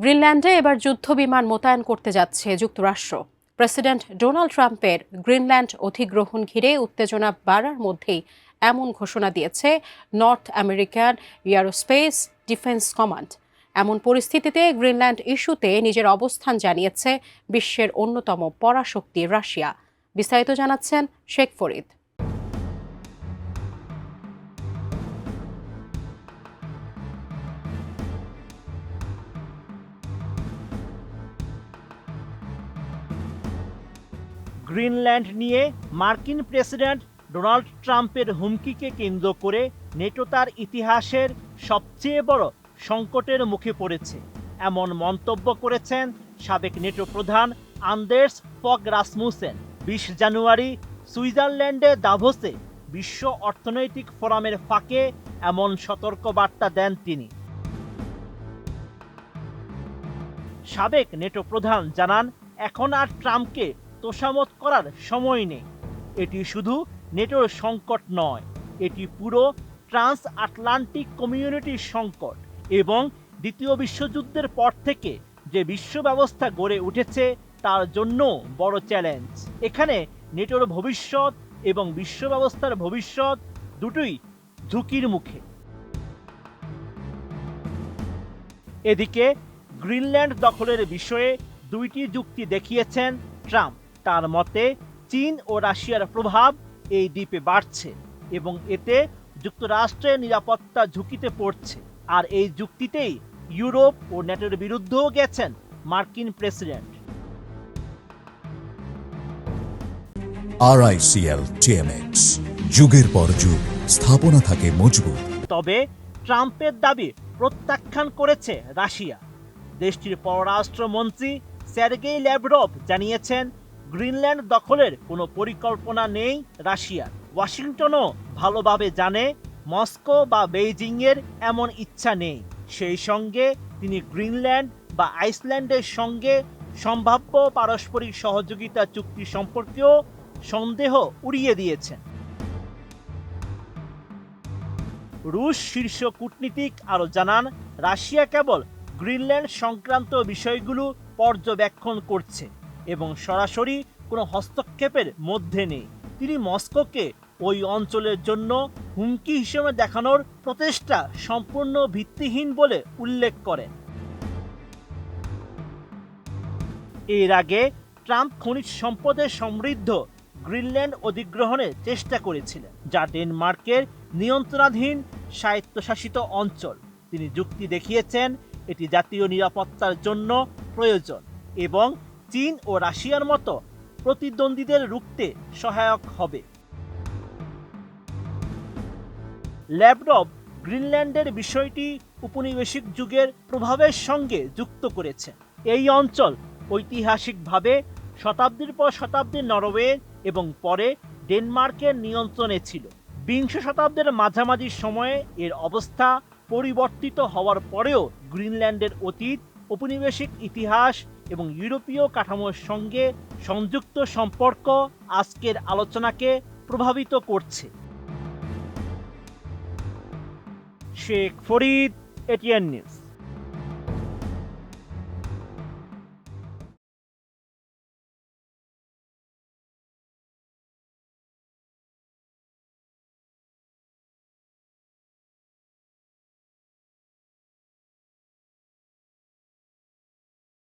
গ্রিনল্যান্ডে এবার যুদ্ধবিমান মোতায়েন করতে যাচ্ছে যুক্তরাষ্ট্র। প্রেসিডেন্ট ডোনাল্ড ট্রাম্পের গ্রিনল্যান্ড অধিগ্রহণ ঘিরে উত্তেজনা বাড়ার মধ্যেই এমন ঘোষণা দিয়েছে north American aerospace defence command. এমন পরিস্থিতিতে গ্রিনল্যান্ড ইস্যুতে নিজের অবস্থান জানিয়েছে বিশ্বের অন্যতম পরাশক্তি রাশিয়া। বিস্তারিত জানাচ্ছেন শেখ ফরিদ। গ্রিনল্যান্ড নিয়ে মার্কিন প্রেসিডেন্ট ডোনাল্ড ট্রাম্পের হুমকিকে কেন্দ্র করে নেটো তার ইতিহাসের সবচেয়ে বড় সংকটের মুখে পড়েছে, এমন মন্তব্য করেছেন সাবেক নেটো প্রধান আন্ডার্স ফগ রাসমুসেন। 20 জানুয়ারি সুইজারল্যান্ডে দাভোসে বিশ্ব অর্থনৈতিক ফোরামের ফাঁকে এমন সতর্কবার্তা দেন তিনি। সাবেক নেটো প্রধান জানান, এখন আর ট্রাম্পকে তোষামত করার সময় নেই। এটি শুধু নেটোর সংকট নয়, এটি পুরো ট্রান্স আটলান্টিক কমিউনিটির সংকট এবং দ্বিতীয় বিশ্বযুদ্ধের পর থেকে যে বিশ্ব ব্যবস্থা গড়ে উঠেছে তার জন্য বড় চ্যালেঞ্জ। এখানে নেটোর ভবিষ্যৎ এবং বিশ্ব ব্যবস্থার ভবিষ্যৎ দুটোই ঝুঁকির মুখে। এদিকে গ্রিনল্যান্ড দখলের বিষয়ে দুইটি যুক্তি দেখিয়েছেন ট্রাম্প। তার মতে চীন ও রাশিয়ার প্রভাব এই দ্বীপে বাড়ছে এবং এতে যুক্তরাষ্ট্রের নিরাপত্তা ঝুঁকিতে পড়ছে। আর এই যুক্তিতেই ইউরোপ ও নেটোর বিরুদ্ধেও গেছেন মার্কিন প্রেসিডেন্ট। RICL TMX, যুগের পর যুগ স্থাপনা থাকে মজবুত। তবে ট্রাম্পের দাবি প্রত্যাখ্যান করেছে রাশিয়া। দেশটির পররাষ্ট্রমন্ত্রী সের্গেই ল্যাভরভ জানিয়েছেন, গ্রিনল্যান্ড দখলের কোনো পরিকল্পনা নেই রাশিয়ার। ওয়াশিংটনও ভালোভাবে জানে মস্কো বা বেইজিংয়ের এমন ইচ্ছা নেই। সেই সঙ্গে তিনি গ্রিনল্যান্ড বা আইসল্যান্ডের সঙ্গে সম্ভাব্য পারস্পরিক সহযোগিতা চুক্তি সম্পর্কেও সন্দেহ উড়িয়ে দিয়েছেন। রুশ শীর্ষ কূটনীতিক আরও জানান, রাশিয়া কেবল গ্রিনল্যান্ড সংক্রান্ত বিষয়গুলো পর্যবেক্ষণ করছে এবং সরাসরি কোনো হস্তক্ষেপের মধ্যে নেই। তিনি মস্কোকে ওই অঞ্চলের জন্য হুমকি হিসেবে দেখানোর প্রচেষ্টা সম্পূর্ণ ভিত্তিহীন বলে উল্লেখ করেন। এর আগে ট্রাম্প খনিজ সম্পদে সমৃদ্ধ গ্রিনল্যান্ড অধিগ্রহণের চেষ্টা করেছিলেন, যা ডেনমার্কের নিয়ন্ত্রণাধীন স্বায়ত্তশাসিত অঞ্চল। তিনি যুক্তি দেখিয়েছেন এটি জাতীয় নিরাপত্তার জন্য প্রয়োজন এবং চীন ও রাশিয়ার মতো প্রতিদ্বন্দ্বীদের রুখতে সহায়ক হবে। ল্যাভরভ গ্রিনল্যান্ডের বিষয়টি উপনিবেশিক যুগের প্রভাবের সঙ্গে যুক্ত করেছেন। এই অঞ্চল ঐতিহাসিকভাবে শতাব্দীর পর শতাব্দী নরওয়ে এবং পরে ডেনমার্কের নিয়ন্ত্রণে ছিল। 20 শতাব্দীর মাঝামাঝি সময়ে এর অবস্থা পরিবর্তিত হওয়ার পরেও গ্রিনল্যান্ডের অতীত, ঔপনিবেশিক ইতিহাস এবং ইউরোপীয় কাঠামোর সঙ্গে সংযুক্ত সম্পর্ক আজকের আলোচনাকে প্রভাবিত করছে। Sheikh Farid, ATN news.